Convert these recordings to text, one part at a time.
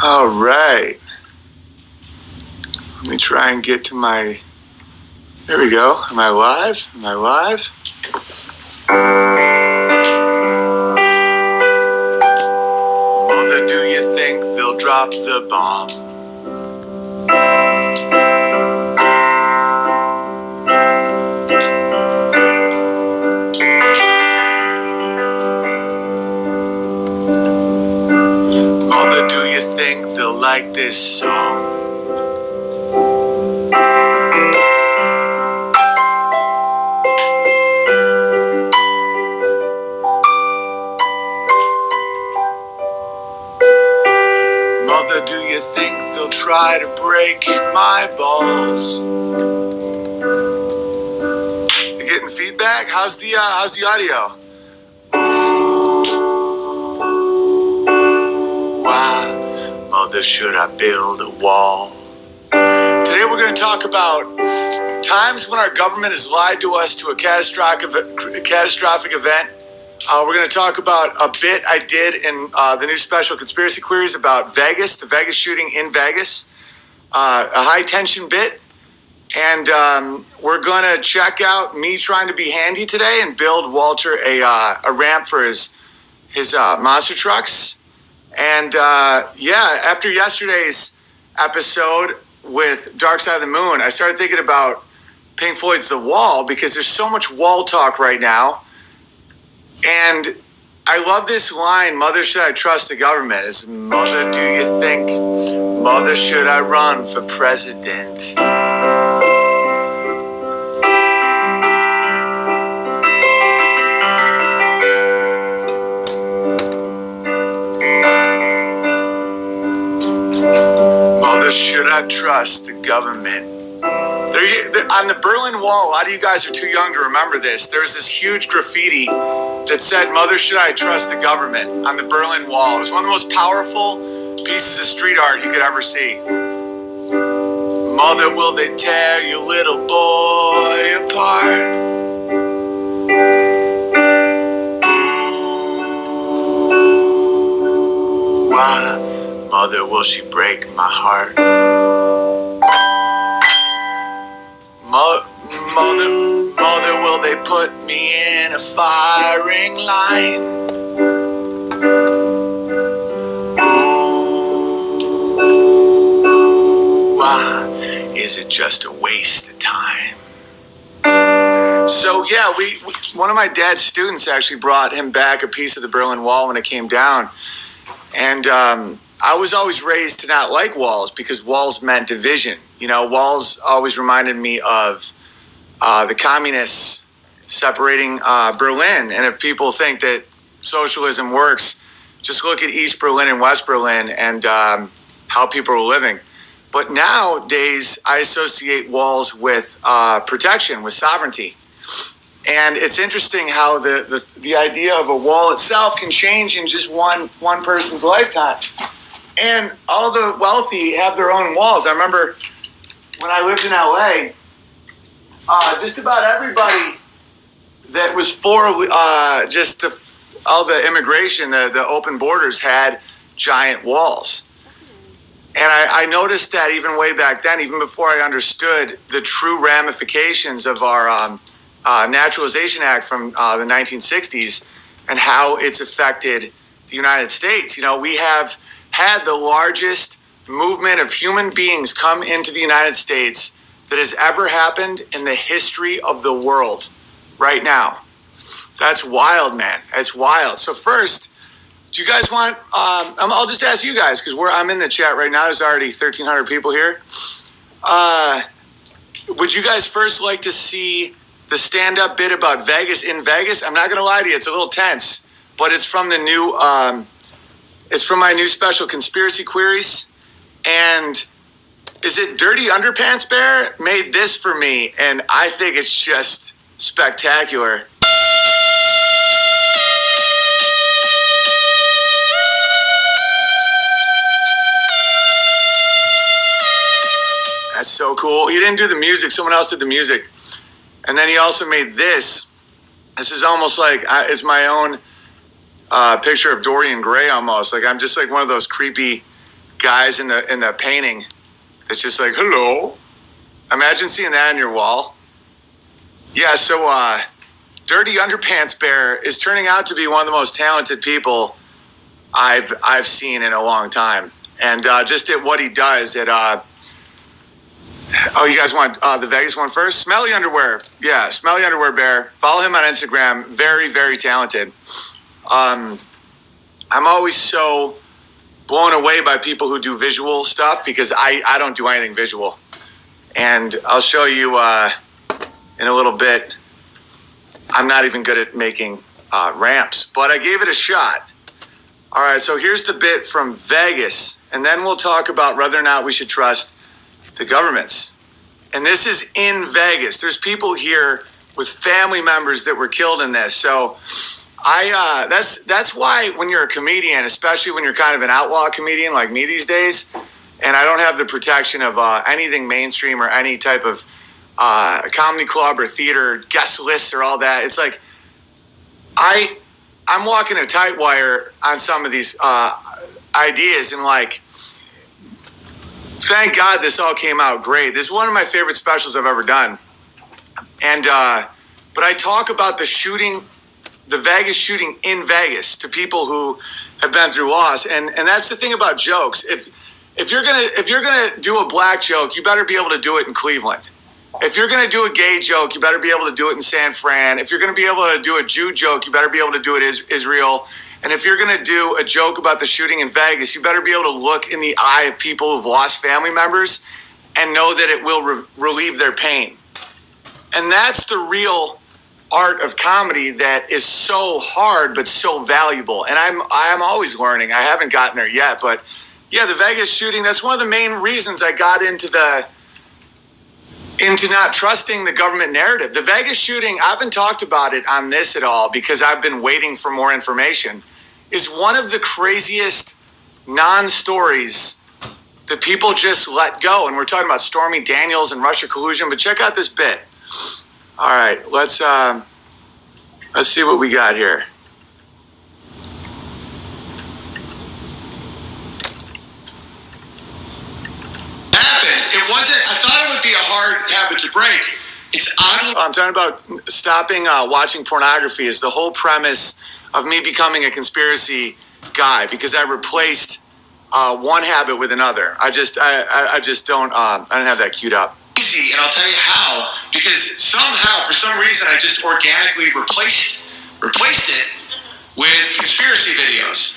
All right. Let me try and get to my... There we go. Am I live? Mother, do you think they'll drop the bomb? Mother, do you think they'll like this song? Mother, do you think they'll try to break my balls? You getting feedback? How's the audio? Why, mother, should I build a wall? Today we're going to talk about times when our government has lied to us to a catastrophic event. We're going to talk about a bit I did in the new special Conspiracy Queries about Vegas, the Vegas shooting in Vegas, a high-tension bit. And we're going to check out me trying to be handy today and build Walter a ramp for his monster trucks. And after yesterday's episode with Dark Side of the Moon, I started thinking about Pink Floyd's The Wall because there's so much wall talk right now. And I love this line, mother, should I trust the government? It's, mother, do you think, mother, should I run for president? Mother, should I trust the government? On the Berlin Wall, a lot of you guys are too young to remember this. There was this huge graffiti that said, mother, should I trust the government, on the Berlin Wall. It was one of the most powerful pieces of street art you could ever see. Mother, will they tear your little boy apart? Ooh, why, mother, will she break my heart? Mother, will they put me in a firing line? Ooh, why is it just a waste of time? So yeah, one of my dad's students actually brought him back a piece of the Berlin Wall when it came down. And I was always raised to not like walls because walls meant division. You know, walls always reminded me of the communists separating Berlin. And if people think that socialism works, just look at East Berlin and West Berlin and how people are living. But nowadays, I associate walls with protection, with sovereignty. And it's interesting how the idea of a wall itself can change in just one person's lifetime. And all the wealthy have their own walls. I remember when I lived in LA, just about everybody that was for all the immigration, the open borders, had giant walls. And I noticed that even way back then, even before I understood the true ramifications of our Naturalization Act from the 1960s and how it's affected the United States. You know, we have had the largest movement of human beings come into the United States that has ever happened in the history of the world right now. That's wild, man. That's wild. So first, do you guys want, I'll just ask you guys because I'm in the chat right now. There's already 1,300 people here. Would you guys first like to see the stand-up bit about Vegas in Vegas? I'm not going to lie to you. It's a little tense, but it's from the new, it's from my new special Conspiracy Queries. And is it Dirty Underpants Bear made this for me? And I think it's just spectacular. That's so cool. He didn't do the music. Someone else did the music. And then he also made this. This is almost like it's my own picture of Dorian Gray almost. Like I'm just like one of those creepy guys in the painting. It's just like, hello. Imagine seeing that on your wall. Yeah, so Dirty Underpants Bear is turning out to be one of the most talented people I've seen in a long time. And just at what he does at oh, you guys want the Vegas one first? Smelly Underwear. Yeah, Smelly Underwear Bear. Follow him on Instagram. Very, very talented. I'm always so blown away by people who do visual stuff because I don't do anything visual. And I'll show you in a little bit. I'm not even good at making ramps, but I gave it a shot. All right, so here's the bit from Vegas, and then we'll talk about whether or not we should trust the governments. And this is in Vegas. There's people here with family members that were killed in this. So that's why when you're a comedian, especially when you're kind of an outlaw comedian like me these days, and I don't have the protection of anything mainstream or any type of comedy club or theater guest lists or all that. It's like I'm walking a tight wire on some of these ideas, and like, thank God this all came out great. This is one of my favorite specials I've ever done. And but I talk about the shooting, the Vegas shooting in Vegas to people who have been through loss, and that's the thing about jokes. If you're gonna do a black joke, you better be able to do it in Cleveland. If you're gonna do a gay joke, you better be able to do it in San Fran. If you're gonna be able to do a Jew joke, you better be able to do it in Israel. And if you're gonna do a joke about the shooting in Vegas, you better be able to look in the eye of people who've lost family members and know that it will relieve their pain. And that's the real art of comedy that is so hard but so valuable. And I'm always learning. I haven't gotten there yet, but yeah, the Vegas shooting, that's one of the main reasons I got into not trusting the government narrative. The Vegas shooting, I haven't talked about it on this at all because I've been waiting for more information, is one of the craziest non-stories that people just let go. And we're talking about Stormy Daniels and Russia collusion, but check out this bit. All right, let's see what we got here. It wasn't, I thought it would be a hard habit to break. It's oddly, I'm talking about stopping watching pornography is the whole premise of me becoming a conspiracy guy, because I replaced one habit with another. I just don't have that queued up. Easy, and I'll tell you how, because somehow, for some reason, I just organically replaced it with conspiracy videos.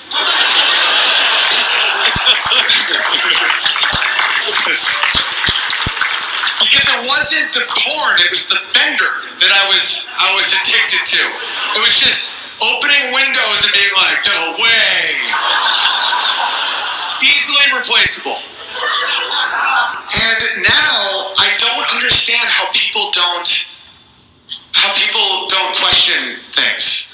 Because it wasn't the porn, it was the bender that I was addicted to. It was just opening windows and being like, no way. Easily replaceable. And now I don't understand how people don't question things.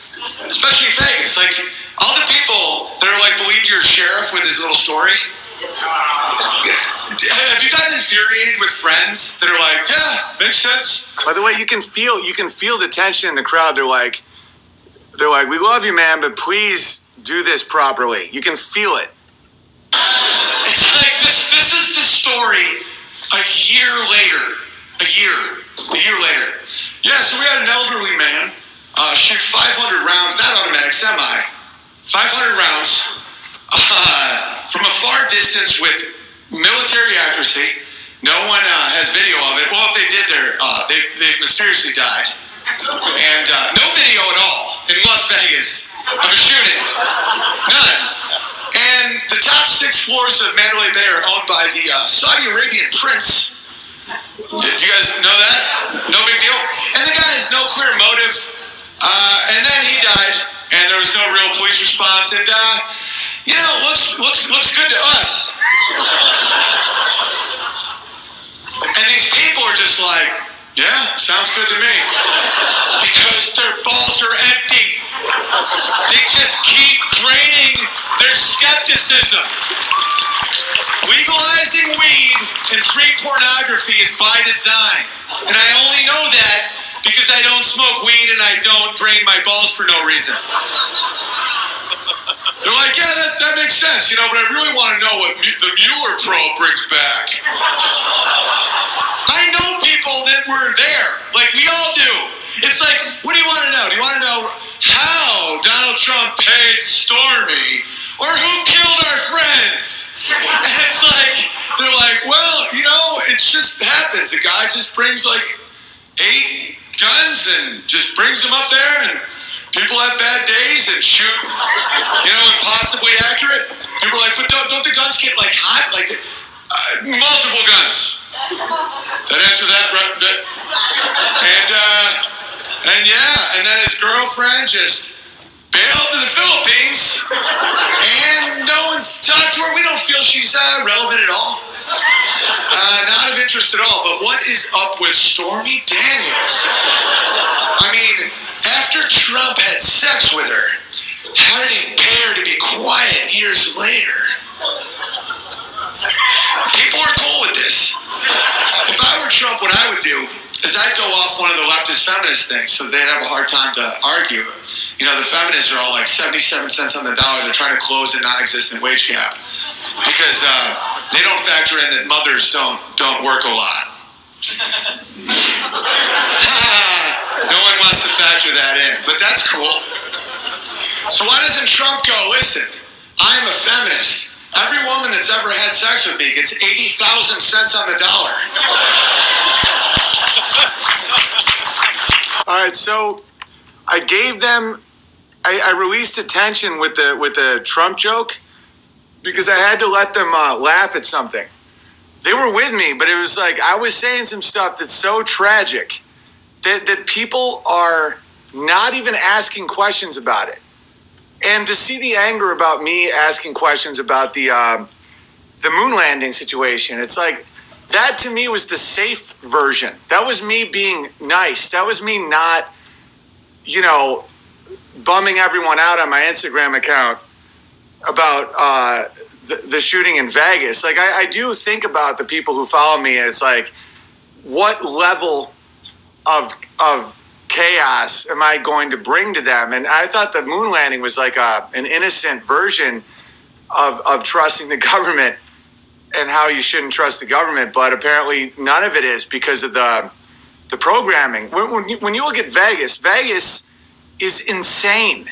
Especially in Vegas. Like, all the people that are like, believed you're a sheriff with his little story. Have you gotten infuriated with friends that are like, yeah, makes sense? By the way, you can feel the tension in the crowd. They're like, we love you, man, but please do this properly. You can feel it. It's like this is the story a year later. Yeah, so we had an elderly man shoot 500 rounds, not automatic, semi, 500 rounds from a far distance with military accuracy. No one has video of it. Well, if they did, they mysteriously died. And no video at all in Las Vegas of a shooting. None. And the top 6 floors of Mandalay Bay are owned by the Saudi Arabian prince. Do you guys know that? No big deal. And the guy has no clear motive. And then he died, and there was no real police response. And looks good to us. And these people are just like, yeah, sounds good to me. Because their balls are empty. They just keep draining their skepticism. Legalizing weed and free pornography is by design. And I only know that because I don't smoke weed and I don't drain my balls for no reason. They're like, yeah, that makes makes sense, but I really want to know what the Mueller probe brings back. I know people that were there, like we all do. It's like, what do you want to know? Do you want to know how Donald Trump paid Stormy or who killed our friends? And it's like, they're like, well, it just happens. A guy just brings like 8 guns and just brings them up there, and people have bad days and shoot, impossibly accurate. People are like, but don't the guns get like hot? Like multiple guns. That answer that, right? And then his girlfriend just bailed to the Philippines, and no one's talked to her. We don't feel she's relevant at all. Not of interest at all. But what is up with Stormy Daniels? I mean, after Trump had sex with her, how did he pay her to be quiet years later? People are cool with this. If I were Trump, what I would do is I'd go off one of the leftist feminist things so they'd have a hard time to argue. The feminists are all like 77 cents on the dollar. They're trying to close a non-existent wage gap because they don't factor in that mothers don't work a lot. No one wants to factor that in, but that's cool. So why doesn't Trump go, listen, I'm a feminist. Every woman that's ever had sex with me gets 80,000 cents on the dollar. All right, so I gave them, I released attention with the Trump joke because I had to let them laugh at something. They were with me, but it was like I was saying some stuff that's so tragic that people are not even asking questions about it. And to see the anger about me asking questions about the moon landing situation, it's like that to me was the safe version. That was me being nice. That was me not, bumming everyone out on my Instagram account about the shooting in Vegas. Like I do think about the people who follow me, and it's like, what level of chaos am I going to bring to them? And I thought the moon landing was like an innocent version of trusting the government and how you shouldn't trust the government, but apparently none of it is because of the programming. When you look at Vegas is insane.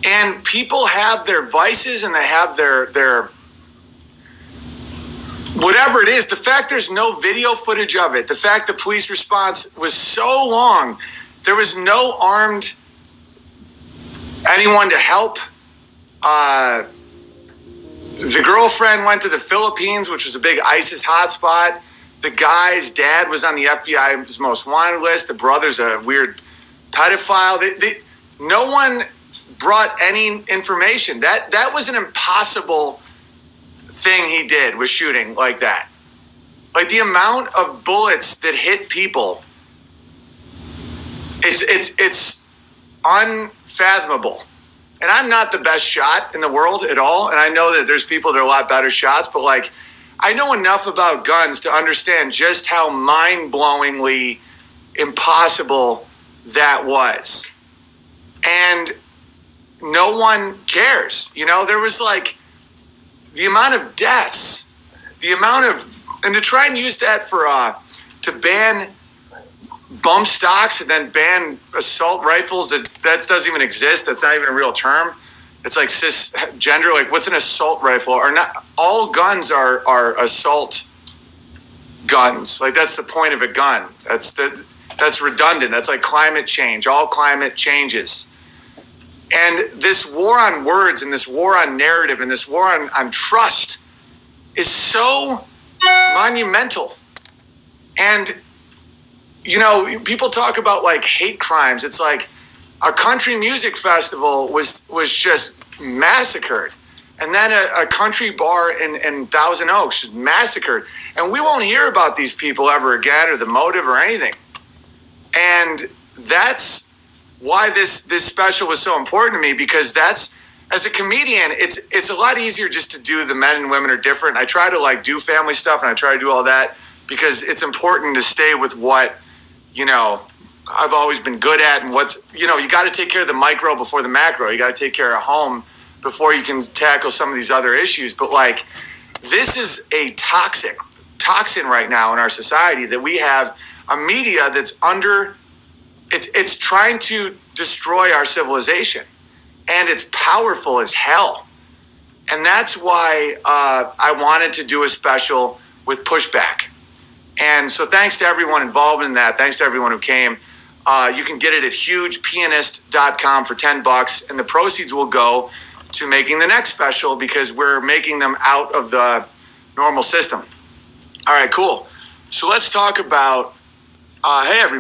And people have their vices and they have their whatever it is. The fact there's no video footage of it, the fact the police response was so long, there was no armed anyone to help. The girlfriend went to the Philippines, which was a big ISIS hotspot. The guy's dad was on the FBI's most wanted list. The brother's a weird pedophile. No one brought any information. That was an impossible thing he did, was shooting like that. Like the amount of bullets that hit people, it's unfathomable. And I'm not the best shot in the world at all. And I know that there's people that are a lot better shots, but like I know enough about guns to understand just how mind-blowingly impossible that was. And no one cares. There was like the amount of deaths, and to try and use that for, to ban bump stocks and then ban assault rifles, that doesn't even exist. That's not even a real term. It's like cisgender. Like, what's an assault rifle? Or not all guns are assault guns. Like, that's the point of a gun. That's redundant. That's like climate change. All climate changes. And this war on words and this war on narrative and this war on trust is so monumental. And, people talk about like hate crimes. It's like a country music festival was just massacred. And then a country bar in Thousand Oaks was massacred. And we won't hear about these people ever again or the motive or anything. And that's why this special was so important to me, because that's, as a comedian, it's a lot easier just to do the men and women are different. I try to like do family stuff and I try to do all that because it's important to stay with what, I've always been good at, and what's, you got to take care of the micro before the macro. You got to take care of home before you can tackle some of these other issues. But like, this is a toxin right now in our society, that we have a media that's it's trying to destroy our civilization, and it's powerful as hell. And that's why I wanted to do a special with Pushback. And so thanks to everyone involved in that. Thanks to everyone who came. You can get it at hugepianist.com for $10, and the proceeds will go to making the next special, because we're making them out of the normal system. All right, cool. So let's talk about, hey, everybody.